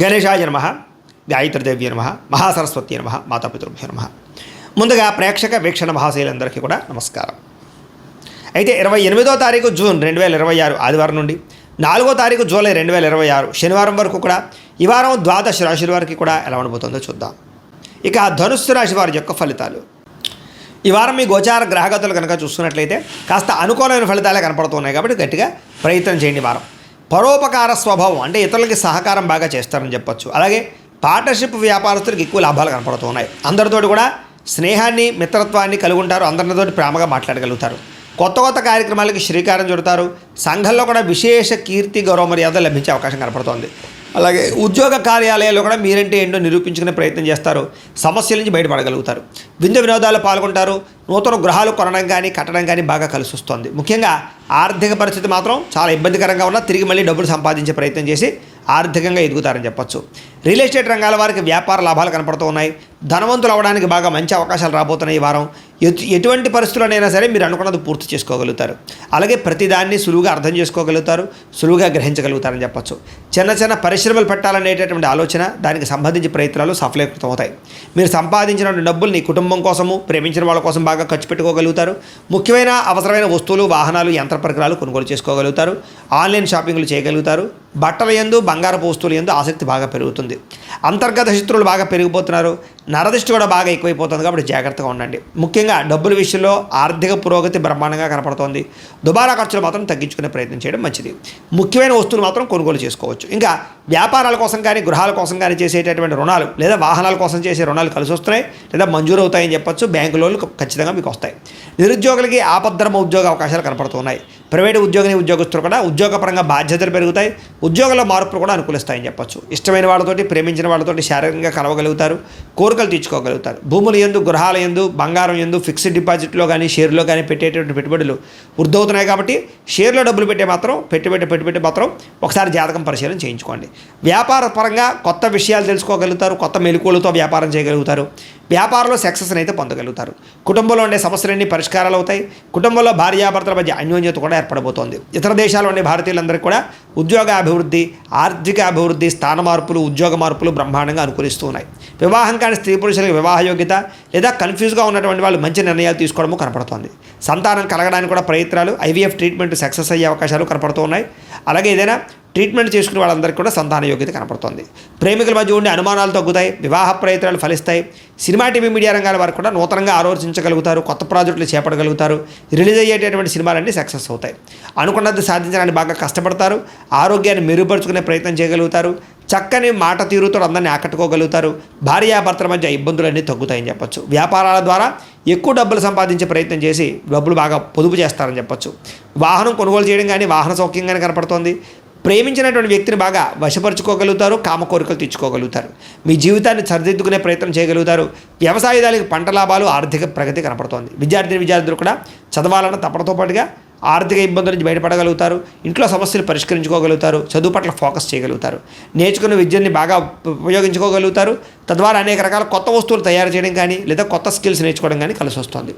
గణేశాయ నమః, గాయత్రీదేవ్య నమః, మహాసరస్వతి నమః, మాతాపితృభ్యో నమః. ముందుగా ప్రేక్షక వీక్షణ మహాశైలందరికీ కూడా నమస్కారం. అయితే 28వ తారీఖు జూన్ 2026 ఆదివారం నుండి 4వ తారీఖు జూలై 2026 శనివారం వరకు కూడా ఈ వారం ద్వాదశ రాశుల వారికి కూడా ఎలా ఉండబోతుందో చూద్దాం. ఇక ధనుస్సు రాశి వారి యొక్క ఫలితాలు. ఈ వారం మీ గోచార గ్రహగతులు కనుక చూసుకున్నట్లయితే కాస్త అనుకూలమైన ఫలితాలే కనపడుతున్నాయి కాబట్టి గట్టిగా ప్రయత్నం చేయండి. వారం పరోపకార స్వభావం అంటే ఇతరులకి సహకారం బాగా చేస్తారని చెప్పొచ్చు. అలాగే పార్ట్నర్షిప్ వ్యాపారస్తులకు ఎక్కువ లాభాలు కనపడుతున్నాయి. అందరితోటి కూడా స్నేహాన్ని మిత్రత్వాన్ని కలిగి ఉంటారు. అందరితోటి ప్రేమగా మాట్లాడగలుగుతారు. కొత్త కొత్త కార్యక్రమాలకి శ్రీకారం చుడతారు. సంఘంలో కూడా విశేష కీర్తి గౌరవ మర్యాద లభించే అవకాశం కనపడుతోంది. అలాగే ఉద్యోగ కార్యాలయాల్లో కూడా మీరంటే ఏంటో నిరూపించుకునే ప్రయత్నం చేస్తారు. సమస్యల నుంచి బయటపడగలుగుతారు. విందు వినోదాల్లో పాల్గొంటారు. నూతన గృహాలు కొనడం కానీ కట్టడం కానీ బాగా కలిసి వస్తుంది. ముఖ్యంగా ఆర్థిక పరిస్థితి మాత్రం చాలా ఇబ్బందికరంగా ఉన్నా తిరిగి మళ్ళీ డబ్బులు సంపాదించే ప్రయత్నం చేసి ఆర్థికంగా ఎదుగుతారని చెప్పొచ్చు. రియల్ ఎస్టేట్ రంగాల వారికి వ్యాపార లాభాలు కనపడుతూ ఉన్నాయి. ధనవంతులు అవ్వడానికి బాగా మంచి అవకాశాలు రాబోతున్నాయి. ఈ వారం ఎటువంటి పరిస్థితుల్లోనైనా సరే మీరు అనుకున్నది పూర్తి చేసుకోగలుగుతారు. అలాగే ప్రతిదాన్ని సులువుగా అర్థం చేసుకోగలుగుతారు, సులువుగా గ్రహించగలుగుతారని చెప్పొచ్చు. చిన్న చిన్న పరిశ్రమలు పెట్టాలనేటటువంటి ఆలోచన, దానికి సంబంధించి ప్రయత్నాలు సఫలీకృతం అవుతాయి. మీరు సంపాదించిన డబ్బుల్ని కుటుంబం కోసము, ప్రేమించిన వాళ్ళ కోసం బాగా ఖర్చు పెట్టుకోగలుగుతారు. ముఖ్యమైన అవసరమైన వస్తువులు, వాహనాలు, యంత్ర పరికరాలు కొనుగోలు చేసుకోగలుగుతారు. ఆన్లైన్ షాపింగ్లు చేయగలుగుతారు. బట్టల యందు, బంగారపు వస్తువుల యందు ఆసక్తి బాగా పెరుగుతుంది. అంతర్గత శత్రువులు బాగా పెరిగిపోతున్నారు. నరదిష్టి కూడా బాగా ఎక్కువైపోతుంది కాబట్టి జాగ్రత్తగా ఉండండి. ముఖ్యంగా డబ్బుల విషయంలో ఆర్థిక పురోగతి బ్రహ్మాండంగా కనపడుతోంది. దుబారా ఖర్చులు మాత్రం తగ్గించుకునే ప్రయత్నం చేయడం మంచిది. ముఖ్యమైన వస్తువులు మాత్రం కొనుగోలు చేసుకోవచ్చు. ఇంకా వ్యాపారాల కోసం కానీ గృహాల కోసం కానీ చేసేటటువంటి రుణాలు లేదా వాహనాల కోసం చేసే రుణాలు కలిసి వస్తున్నాయి లేదా మంజూరు అవుతాయని చెప్పొచ్చు. బ్యాంకు లోన్లు ఖచ్చితంగా మీకు వస్తాయి. నిరుద్యోగులకి ఆపద్ధర్మ ఉద్యోగ అవకాశాలు కనపడుతున్నాయి. ప్రైవేటు ఉద్యోగస్తులు కూడా ఉద్యోగపరంగా బాధ్యతలు పెరుగుతాయి. ఉద్యోగంలో మార్పులు కూడా అనుకూలిస్తాయని చెప్పొచ్చు. ఇష్టమైన వాళ్ళతోటి, ప్రేమించిన వాళ్ళతోటి శారీరకంగా కలవగలుగుతారు. కోరికలు తీర్చుకోగలుగుతారు. భూముల యందు, గృహాల యందు, బంగారం యందు, ఫిక్స్డ్ డిపాజిట్లో కానీ షేర్లో కానీ పెట్టేటువంటి పెట్టుబడులు వృద్ధవుతున్నాయి కాబట్టి షేర్లో డబ్బులు పెట్టుబడి మాత్రం ఒకసారి జాతకం పరిశీలన చేయించుకోండి. వ్యాపార పరంగా కొత్త విషయాలు తెలుసుకోగలుగుతారు. కొత్త మెలకువలతో వ్యాపారం చేయగలుగుతారు. వ్యాపారంలో సక్సెస్ని అయితే పొందగలుగుతారు. కుటుంబంలో ఉండే సమస్యలన్నీ పరిష్కారాలు అవుతాయి. కుటుంబంలో భార్యాభర్తల మధ్య అన్యోన్యత కూడా ఏర్పడబోతోంది. ఇతర దేశాల్లో ఉండే భారతీయులందరికీ కూడా ఉద్యోగ అభివృద్ధి, ఆర్థిక అభివృద్ధి, స్థాన మార్పులు, ఉద్యోగ మార్పులు బ్రహ్మాండంగా అనుకూలిస్తూ ఉన్నాయి. వివాహం కాని స్త్రీ పురుషులకు వివాహ యోగ్యత లేదా కన్ఫ్యూజ్గా ఉన్నటువంటి వాళ్ళు మంచి నిర్ణయాలు తీసుకోవడము కనపడుతోంది. సంతానం కలగడానికి కూడా ప్రయత్నాలు, ఐవీఎఫ్ ట్రీట్మెంట్ సక్సెస్ అయ్యే అవకాశాలు కనపడుతూ ఉన్నాయి. అలాగే ఏదైనా ట్రీట్మెంట్ చేసుకునే వాళ్ళందరికీ కూడా సంతాన యోగ్యత కనపడుతుంది. ప్రేమికుల మధ్య ఉండే అనుమానాలు తగ్గుతాయి. వివాహ ప్రయత్నాలు ఫలిస్తాయి. సినిమా, టీవీ, మీడియా రంగాల వారు కూడా నూతనంగా ఆలోచించగలుగుతారు. కొత్త ప్రాజెక్టులు చేపట్టగలుగుతారు. రిలీజ్ అయ్యేటటువంటి సినిమాలన్నీ సక్సెస్ అవుతాయి. అనుకున్నది సాధించడానికి బాగా కష్టపడతారు. ఆరోగ్యాన్ని మెరుగుపరుచుకునే ప్రయత్నం చేయగలుగుతారు. చక్కని మాట తీరుతో అందరినీ ఆకట్టుకోగలుగుతారు. భార్యాభర్తల మధ్య ఇబ్బందులన్నీ తగ్గుతాయని చెప్పొచ్చు. వ్యాపారాల ద్వారా ఎక్కువ డబ్బులు సంపాదించే ప్రయత్నం చేసి డబ్బులు బాగా పొదుపు చేస్తారని చెప్పొచ్చు. వాహనం కొనుగోలు చేయడం కానీ, వాహన సౌఖ్యం కానీ కనపడుతోంది. ప్రేమించినటువంటి వ్యక్తిని బాగా వశపరుచుకోగలుగుతారు. కామ కోరికలు తెచ్చుకోగలుగుతారు. మీ జీవితాన్ని సరిదిద్దుకునే ప్రయత్నం చేయగలుగుతారు. వ్యవసాయదారులకు పంట లాభాలు, ఆర్థిక ప్రగతి కనపడుతోంది. విద్యార్థులు కూడా చదవాలన్న తపనతో పాటుగా ఆర్థిక ఇబ్బందుల నుంచి బయటపడగలుగుతారు. ఇంట్లో సమస్యలు పరిష్కరించుకోగలుగుతారు. చదువు పట్ల ఫోకస్ చేయగలుగుతారు. నేర్చుకున్న విద్యని బాగా ఉపయోగించుకోగలుగుతారు. తద్వారా అనేక రకాల కొత్త వస్తువులు తయారు చేయడం కానీ లేదా కొత్త స్కిల్స్ నేర్చుకోవడం కానీ కలిసి వస్తుంది.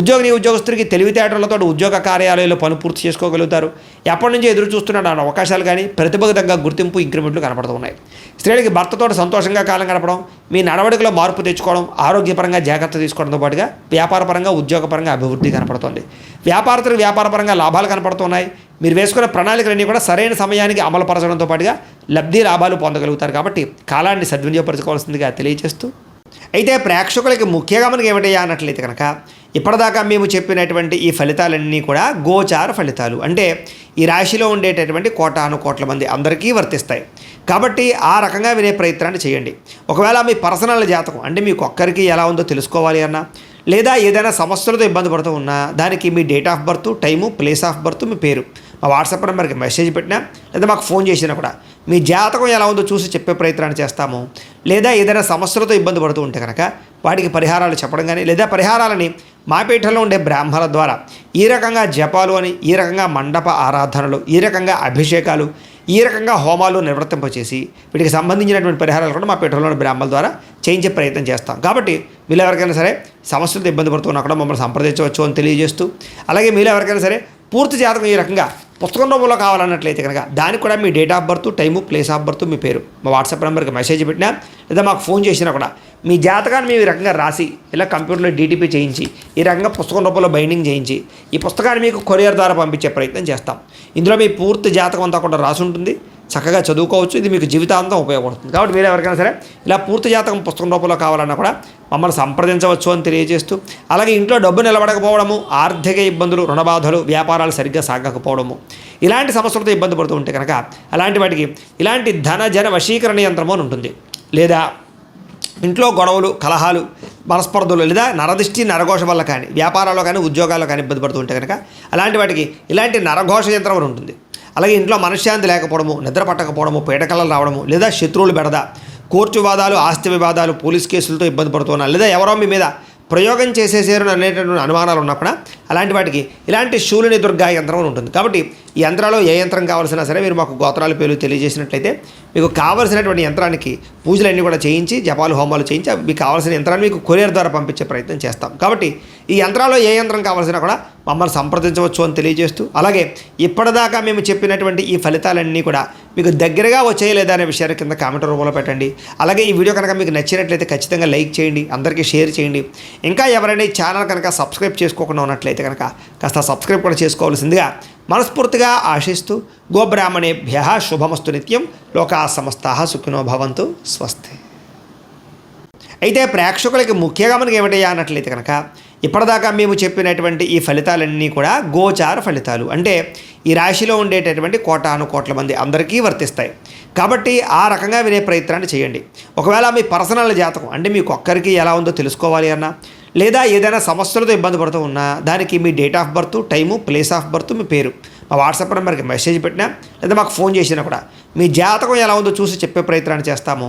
ఉద్యోగస్తుడికి తెలివితేటలతో ఉద్యోగ కార్యాలయాల్లో పని పూర్తి చేసుకోగలుగుతారు. ఎప్పటి నుంచి ఎదురు చూస్తున్న అవకాశాలు కానీ ప్రతిభకు తగ్గ గుర్తింపు, ఇంక్రిమెంట్లు కనపడుతున్నాయి. స్త్రీలకి భర్తతో సంతోషంగా కాలం గడపడం, మీ నడవడికలో మార్పు తెచ్చుకోవడం, ఆరోగ్యపరంగా జాగ్రత్త తీసుకోవడంతో పాటుగా వ్యాపారపరంగా, ఉద్యోగపరంగా అభివృద్ధి కనపడుతుంది. వ్యాపారపరంగా లాభాలు కనపడుతున్నాయి. మీరు వేసుకున్న ప్రణాళికలన్నీ కూడా సరైన సమయానికి అమలుపరచడంతో పాటుగా లబ్ధి లాభాలు పొందగలుగుతారు. కాబట్టి కాలాన్ని సద్వినియోగపరచుకోవాల్సిందిగా తెలియజేస్తూ, అయితే ప్రేక్షకులకి ముఖ్యంగా మనకి ఏమిటయ్యా అన్నట్లయితే కనుక ఇప్పటిదాకా మేము చెప్పినటువంటి ఈ ఫలితాలన్నీ కూడా గోచార ఫలితాలు. అంటే ఈ రాశిలో ఉండేటటువంటి కోట్ల మంది అందరికీ వర్తిస్తాయి. కాబట్టి ఆ రకంగా వినే ప్రయత్నాన్ని చేయండి. ఒకవేళ మీ పర్సనల్ జాతకం అంటే మీకు ఒక్కరికి ఎలా ఉందో తెలుసుకోవాలి అన్నా, లేదా ఏదైనా సమస్యలతో ఇబ్బంది పడుతూ ఉన్నా దానికి మీ date of birth, time, place of birth, మీ పేరు మా వాట్సాప్ నెంబర్కి మెసేజ్ పెట్టినా లేదా మాకు ఫోన్ చేసినా కూడా మీ జాతకం ఎలా ఉందో చూసి చెప్పే ప్రయత్నాన్ని చేస్తాము. లేదా ఏదైనా సమస్యలతో ఇబ్బంది పడుతూ ఉంటే కనుక వాటికి పరిహారాలు చెప్పడం కానీ లేదా పరిహారాలని మా పీఠంలో ఉండే బ్రాహ్మణుల ద్వారా ఈ రకంగా జపాలు అని, ఈ రకంగా మండప ఆరాధనలు, ఈ రకంగా అభిషేకాలు, ఈ రకంగా హోమాలు నిర్వర్తింపచేసి వీటికి సంబంధించినటువంటి పరిహారాలు కూడా మా పీఠంలోని బ్రాహ్మణుల ద్వారా చేయించే ప్రయత్నం చేస్తాం. కాబట్టి మీరు ఎవరికైనా సరే సమస్యలతో ఇబ్బంది పడుతున్నా కూడా మమ్మల్ని సంప్రదించవచ్చు అని తెలియజేస్తూ, అలాగే మీరు ఎవరికైనా సరే పూర్తి జాతకం ఈ రకంగా పుస్తకం రూపంలో కావాలన్నట్లయితే కనుక దానికి కూడా మీ date of birth, time, place of birth, మీ పేరు మా వాట్సాప్ నెంబర్కి మెసేజ్ పెట్టినా లేదా మాకు ఫోన్ చేసినా కూడా మీ జాతకాన్ని మేము ఈ రకంగా రాసి ఇలా కంప్యూటర్లో డీటీపీ చేయించి ఈ రకంగా పుస్తకం రూపంలో బైండింగ్ చేయించి ఈ పుస్తకాన్ని మీకు కొరియర్ ద్వారా పంపించే ప్రయత్నం చేస్తాం. ఇందులో మీ పూర్తి జాతకం అంతా కూడా రాసి ఉంటుంది. చక్కగా చదువుకోవచ్చు. ఇది మీకు జీవితాంతం ఉపయోగపడుతుంది. కాబట్టి మీరు ఎవరికైనా సరే ఇలా పూర్తి జాతకం పుస్తకం రూపంలో కావాలన్నా కూడా మమ్మల్ని సంప్రదించవచ్చు అని తెలియజేస్తూ, అలాగే ఇంట్లో డబ్బు నిలబడకపోవడము, ఆర్థిక ఇబ్బందులు, రుణబాధలు, వ్యాపారాలు సరిగ్గా సాగకపోవడము, ఇలాంటి సమస్యలతో ఇబ్బంది పడుతూ ఉంటే కనుక అలాంటి వాటికి ఇలాంటి ధన జన వశీకరణ యంత్రము అని ఉంటుంది. లేదా ఇంట్లో గొడవలు, కలహాలు, మనస్పర్ధలు లేదా నరదిష్టి, నరఘోష వల్ల కానీ వ్యాపారాల్లో కానీ ఉద్యోగాల్లో కానీ ఇబ్బంది పడుతూ ఉంటే కనుక అలాంటి వాటికి ఇలాంటి నరఘోష యంత్రం అని ఉంటుంది. అలాగే ఇంట్లో మనశ్శాంతి లేకపోవడము, నిద్ర పట్టకపోవడము, పీడకలలు రావడము, లేదా శత్రువులు బెడద, కోర్టు వివాదాలు, ఆస్తి వివాదాలు, పోలీస్ కేసులతో ఇబ్బంది పడుతున్నారు, లేదా ఎవరో మీ మీద ప్రయోగం చేసేసారు అనేటటువంటి అనుమానాలు ఉన్నప్పుడు అలాంటి వాటికి ఇలాంటి శూలిని దుర్గా యంత్రం అని ఉంటుంది. కాబట్టి ఈ యంత్రాల్లో ఏ యంత్రం కావాల్సినా సరే మీరు మాకు గోత్రాల పేర్లు తెలియజేసినట్లయితే మీకు కావాల్సినటువంటి యంత్రానికి పూజలన్నీ కూడా చేయించి, జపాలు, హోమాలు చేయించి మీకు కావాల్సిన యంత్రాన్ని మీకు కొరియర్ ద్వారా పంపించే ప్రయత్నం చేస్తాం. కాబట్టి ఈ యంత్రాల్లో ఏ యంత్రం కావాల్సినా కూడా మమ్మల్ని సంప్రదించవచ్చు అని తెలియజేస్తూ, అలాగే ఇప్పటిదాకా మేము చెప్పినటువంటి ఈ ఫలితాలన్నీ కూడా మీకు దగ్గరగా వచ్చేయలేదా అనే విషయాన్ని కింద కామెంట్ రూపంలో పెట్టండి. అలాగే ఈ వీడియో కనుక మీకు నచ్చినట్లయితే ఖచ్చితంగా లైక్ చేయండి, అందరికీ షేర్ చేయండి. ఇంకా ఎవరైనా ఈ ఛానల్ కనుక సబ్స్క్రైబ్ చేసుకోకుండా ఉన్నట్లయితే కనుక కాస్త సబ్స్క్రైబ్ కూడా చేసుకోవాల్సిందిగా మనస్ఫూర్తిగా ఆశిస్తూ, గోబ్రాహ్మణేభ్యః శుభమస్తు నిత్యం, లోకా సమస్తాః సుఖినో భవంతు, స్వస్తి. అయితే ప్రేక్షకులకి ముఖ్యంగా మనకి ఏమిటయ్యా అన్నట్లయితే కనుక ఇప్పటిదాకా మేము చెప్పినటువంటి ఈ ఫలితాలన్నీ కూడా గోచార ఫలితాలు, అంటే ఈ రాశిలో ఉండేటటువంటి కోటాను కోట్ల మంది అందరికీ వర్తిస్తాయి. కాబట్టి ఆ రకంగా వినే ప్రయత్నాన్ని చేయండి. ఒకవేళ మీ పర్సనల్ జాతకం అంటే మీకు ఒక్కరికి ఎలా ఉందో తెలుసుకోవాలి అన్నా, లేదా ఏదైనా సమస్యలతో ఇబ్బంది పడుతూ ఉన్నా దానికి మీ date of birth, time, place of birth, మీ పేరు మా వాట్సాప్ నెంబర్కి మెసేజ్ పెట్టినా లేదా మాకు ఫోన్ చేసినా కూడా మీ జాతకం ఎలా ఉందో చూసి చెప్పే ప్రయత్నాన్ని చేస్తాము.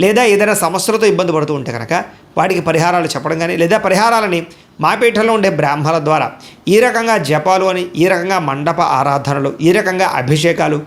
లేదా ఏదైనా సమస్యలతో ఇబ్బంది పడుతూ ఉంటే కనుక వాటికి పరిహారాలు చెప్పడం కానీ, లేదా పరిహారాలని మా పీఠంలో ఉండే బ్రాహ్మణుల ద్వారా ఈ రకంగా జపాలు అని, ఈ రకంగా మండప ఆరాధనలు, ఈ రకంగా అభిషేకాలు,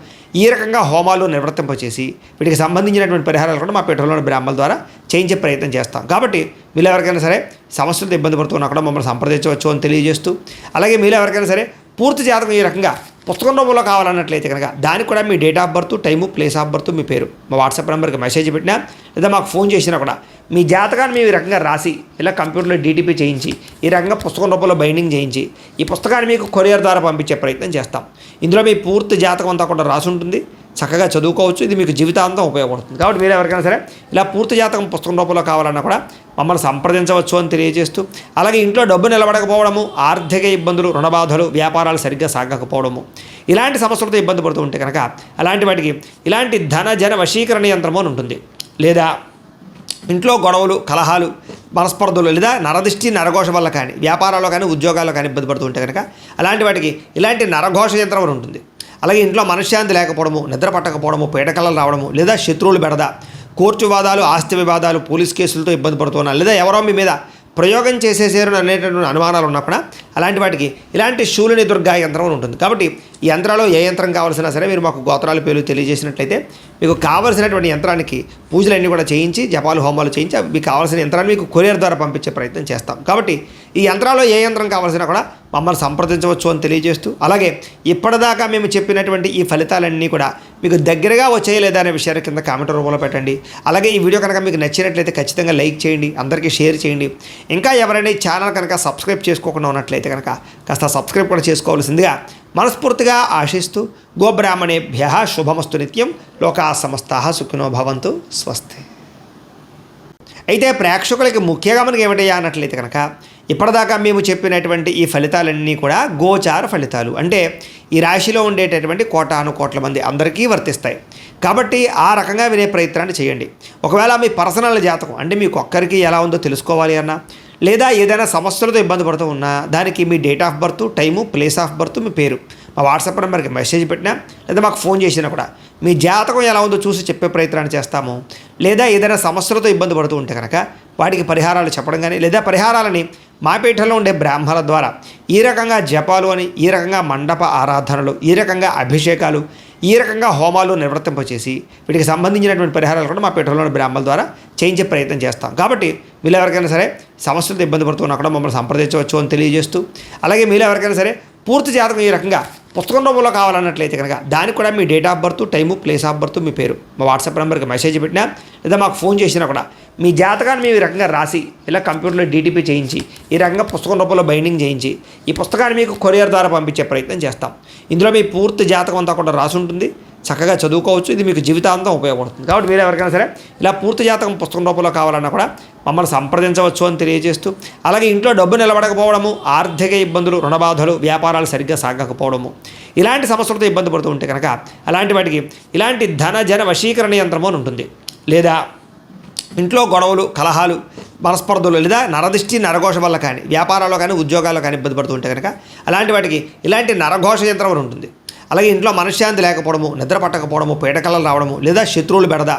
ఈ రకంగా హోమాలు నిర్వర్తింపచేసి వీటికి సంబంధించినటువంటి పరిహారాలు కూడా మా పీఠంలోని బ్రాహ్మణుల ద్వారా చేయించే ప్రయత్నం చేస్తాం. కాబట్టి మీరు ఎవరికైనా సరే సమస్యలతో ఇబ్బంది పడుతున్నా కూడా మమ్మల్ని సంప్రదించవచ్చు అని తెలియజేస్తూ, అలాగే మీరు ఎవరికైనా సరే పూర్తి జాతకం ఈ రకంగా పుస్తకం రూపంలో కావాలన్నట్లయితే కనుక దానికి కూడా మీ date of birth, time, place of birth, మీ పేరు మా వాట్సాప్ నెంబర్కి మెసేజ్ పెట్టినా లేదా మాకు ఫోన్ చేసినా కూడా మీ జాతకాన్ని మేము ఈ రకంగా రాసి ఇలా కంప్యూటర్లో డీటీపీ చేయించి ఈ రకంగా పుస్తకం రూపంలో బైండింగ్ చేయించి ఈ పుస్తకాన్ని మీకు కొరియర్ ద్వారా పంపించే ప్రయత్నం చేస్తాం. ఇందులో మీ పూర్తి జాతకం అంతా కూడా రాసి ఉంటుంది. చక్కగా చదువుకోవచ్చు. ఇది మీకు జీవితాంతం ఉపయోగపడుతుంది. కాబట్టి మీరు ఎవరికైనా సరే ఇలా పూర్తి జాతకం పుస్తకం రూపంలో కావాలన్నా కూడా మమ్మల్ని సంప్రదించవచ్చు అని తెలియజేస్తూ, అలాగే ఇంట్లో డబ్బు నిలబడకపోవడము, ఆర్థిక ఇబ్బందులు, రుణబాధలు, వ్యాపారాలు సరిగ్గా సాగకపోవడము, ఇలాంటి సమస్యలతో ఇబ్బంది పడుతూ ఉంటే కనుక అలాంటి వాటికి ఇలాంటి ధన జన వశీకరణ యంత్రము అని ఉంటుంది. లేదా ఇంట్లో గొడవలు, కలహాలు, మనస్పర్ధలు, లేదా నరదిష్టి, నరఘోష వల్ల కానీ వ్యాపారాల్లో కానీ ఉద్యోగాల్లో కానీ ఇబ్బంది పడుతూ ఉంటే కనుక అలాంటి వాటికి ఇలాంటి నరఘోష యంత్రం అని ఉంటుంది. అలాగే ఇంట్లో మనశ్శాంతి లేకపోవడము, నిద్ర పట్టకపోవడము, పీడకలలు రావడము, లేదా శత్రువులు బెడద, కోర్టు వివాదాలు, ఆస్తి వివాదాలు, పోలీస్ కేసులతో ఇబ్బంది పడుతున్నారు, లేదా ఎవరో మీ మీద ప్రయోగం చేసేసారు అనేటటువంటి అనుమానాలు ఉన్నప్పుడు అలాంటి వాటికి ఇలాంటి శూలిని దుర్గా యంత్రం అని ఉంటుంది. కాబట్టి ఈ యంత్రాల్లో ఏ యంత్రం కావాల్సినా సరే మీరు మాకు గోత్రాల పేర్లు తెలియజేసినట్లయితే మీకు కావాల్సినటువంటి యంత్రానికి పూజలన్నీ కూడా చేయించి, జపాలు, హోమాలు చేయించి మీకు కావాల్సిన యంత్రాన్ని మీకు కొరియర్ ద్వారా పంపించే ప్రయత్నం చేస్తాం. కాబట్టి ఈ యంత్రాల్లో ఏ యంత్రం కావాల్సినా కూడా మమ్మల్ని సంప్రదించవచ్చు అని తెలియజేస్తూ, అలాగే ఇప్పటిదాకా మేము చెప్పినటువంటి ఈ ఫలితాలన్నీ కూడా మీకు దగ్గరగా వచ్చేయలేదా అనే విషయాన్ని కింద కామెంట్ రూపంలో పెట్టండి. అలాగే ఈ వీడియో కనుక మీకు నచ్చినట్లయితే ఖచ్చితంగా లైక్ చేయండి, అందరికీ షేర్ చేయండి. ఇంకా ఎవరైనా ఈ ఛానల్ కనుక సబ్స్క్రైబ్ చేసుకోకుండా ఉన్నట్లయితే కనుక కాస్త సబ్స్క్రైబ్ కూడా చేసుకోవాల్సిందిగా మనస్ఫూర్తిగా ఆశిస్తూ, గోబ్రాహ్మణేభ్యః శుభమస్తు నిత్యం, లోకా సమస్తాః సుఖినో భవంతు, స్వస్తి. అయితే ప్రేక్షకులకి ముఖ్యంగా మనకి ఏమిటయ్యా అన్నట్లయితే కనుక ఇప్పటిదాకా మేము చెప్పినటువంటి ఈ ఫలితాలన్నీ కూడా గోచార ఫలితాలు, అంటే ఈ రాశిలో ఉండేటటువంటి కోటాను కోట్ల మంది అందరికీ వర్తిస్తాయి. కాబట్టి ఆ రకంగా వినే ప్రయత్నాన్ని చేయండి. ఒకవేళ మీ పర్సనల్ జాతకం అంటే మీకు ఒక్కరికి ఎలా ఉందో తెలుసుకోవాలి అన్నా, లేదా ఏదైనా సమస్యలతో ఇబ్బంది పడుతూ ఉన్నా దానికి మీ date of birth, time, place of birth, మీ పేరు మా వాట్సాప్ నెంబర్కి మెసేజ్ పెట్టినా లేదా మాకు ఫోన్ చేసినా కూడా మీ జాతకం ఎలా ఉందో చూసి చెప్పే ప్రయత్నాన్ని చేస్తాము. లేదా ఏదైనా సమస్యలతో ఇబ్బంది పడుతూ ఉంటే కనుక వాటికి పరిహారాలు చెప్పడం కానీ, లేదా పరిహారాలని మా పీఠంలో ఉండే బ్రాహ్మణుల ద్వారా ఈ రకంగా జపాలు అని, ఈ రకంగా మండప ఆరాధనలు, ఈ రకంగా అభిషేకాలు, ఈ రకంగా హోమాలు నిర్వర్తింపచేసి వీటికి సంబంధించినటువంటి పరిహారాలు కూడా మా పీఠంలోని బ్రాహ్మణుల ద్వారా చేయించే ప్రయత్నం చేస్తాం. కాబట్టి మీరు ఎవరికైనా సరే సమస్యలతో ఇబ్బంది పడుతున్నా కూడా మమ్మల్ని సంప్రదించవచ్చు అని తెలియజేస్తూ, అలాగే మీరు ఎవరికైనా సరే పూర్తి జాతకం ఈ రకంగా పుస్తకం రూపంలో కావాలన్నట్లయితే కనుక దానికి కూడా మీ date of birth, time, place of birth, మీ పేరు మా వాట్సాప్ నెంబర్కి మెసేజ్ పెట్టినా లేదా మాకు ఫోన్ చేసినా కూడా మీ జాతకాన్ని మేము ఈ రకంగా రాసి ఇలా కంప్యూటర్లో డీటీపీ చేయించి ఈ రకంగా పుస్తకం రూపంలో బైండింగ్ చేయించి ఈ పుస్తకాన్ని మీకు కొరియర్ ద్వారా పంపించే ప్రయత్నం చేస్తాం. ఇందులో మీ పూర్తి జాతకం అంతా కూడా రాసి ఉంటుంది. చక్కగా చదువుకోవచ్చు. ఇది మీకు జీవితాంతం ఉపయోగపడుతుంది. కాబట్టి మీరు ఎవరికైనా సరే ఇలా పూర్తి జాతకం పుస్తకం రూపంలో కావాలన్నా కూడా మమ్మల్ని సంప్రదించవచ్చు అని తెలియజేస్తూ, అలాగే ఇంట్లో డబ్బు నిలబడకపోవడము, ఆర్థిక ఇబ్బందులు, రుణబాధలు, వ్యాపారాలు సరిగ్గా సాగకపోవడము, ఇలాంటి సమస్యలతో ఇబ్బంది పడుతూ ఉంటే కనుక అలాంటి వాటికి ఇలాంటి ధన జన వశీకరణ యంత్రము అని ఉంటుంది. లేదా ఇంట్లో గొడవలు, కలహాలు, మనస్పర్ధలు లేదా నరదిష్టి, నరఘోష వల్ల కానీ వ్యాపారాల్లో కానీ ఉద్యోగాల్లో కానీ ఇబ్బంది పడుతూ ఉంటే కనుక అలాంటి వాటికి ఇలాంటి నరఘోష యంత్రం అని ఉంటుంది. అలాగే ఇంట్లో మనశ్శాంతి లేకపోవడము, నిద్ర పట్టకపోవడము, పీడకలలు రావడము, లేదా శత్రువులు బెడద,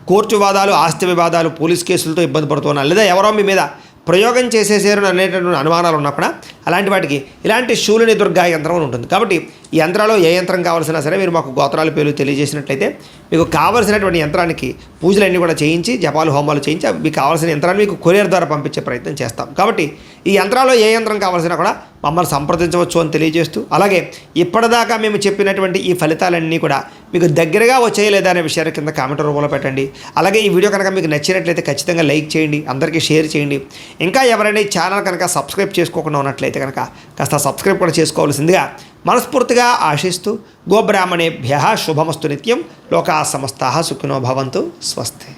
కోర్టు వివాదాలు, ఆస్తి వివాదాలు, పోలీస్ కేసులతో ఇబ్బంది పడుతున్నారు, లేదా ఎవరో మీ మీద ప్రయోగం చేసేసారు అనేటటువంటి అనుమానాలు ఉన్నప్పుడు అలాంటి వాటికి ఇలాంటి శూలిని దుర్గా యంత్రం అని ఉంటుంది. కాబట్టి ఈ యంత్రాలు ఏ యంత్రం కావాల్సినా సరే మీరు మాకు గోత్రాల పేర్లు తెలియజేసినట్లయితే మీకు కావాల్సినటువంటి యంత్రానికి పూజలన్నీ కూడా చేయించి, జపాలు, హోమాలు చేయించి మీకు కావాల్సిన యంత్రాన్ని మీకు కొరియర్ ద్వారా పంపించే ప్రయత్నం చేస్తాం. కాబట్టి ఈ యంత్రాల్లో ఏ యంత్రం కావాల్సినా కూడా మమ్మల్ని సంప్రదించవచ్చు అని తెలియజేస్తూ, అలాగే ఇప్పటిదాకా మేము చెప్పినటువంటి ఈ ఫలితాలన్నీ కూడా మీకు దగ్గరగా వచ్చాయి లేదా అనే విషయాన్ని కింద కామెంట్ రూపంలో పెట్టండి. అలాగే ఈ వీడియో కనుక మీకు నచ్చినట్లయితే ఖచ్చితంగా లైక్ చేయండి, అందరికీ షేర్ చేయండి. ఇంకా ఎవరైనా ఈ ఛానల్ కనుక సబ్స్క్రైబ్ చేసుకోకుండా ఉన్నట్లయితే కనుక కాస్త సబ్స్క్రైబ్ కూడా చేసుకోవాల్సిందిగా మనస్ఫూర్తిగా ఆశిస్తూ, గోబ్రాహ్మణేభ్యః శుభమస్తు నిత్యం, లోకాः సమస్తాः సుఖినో భవంతు, స్వస్తి.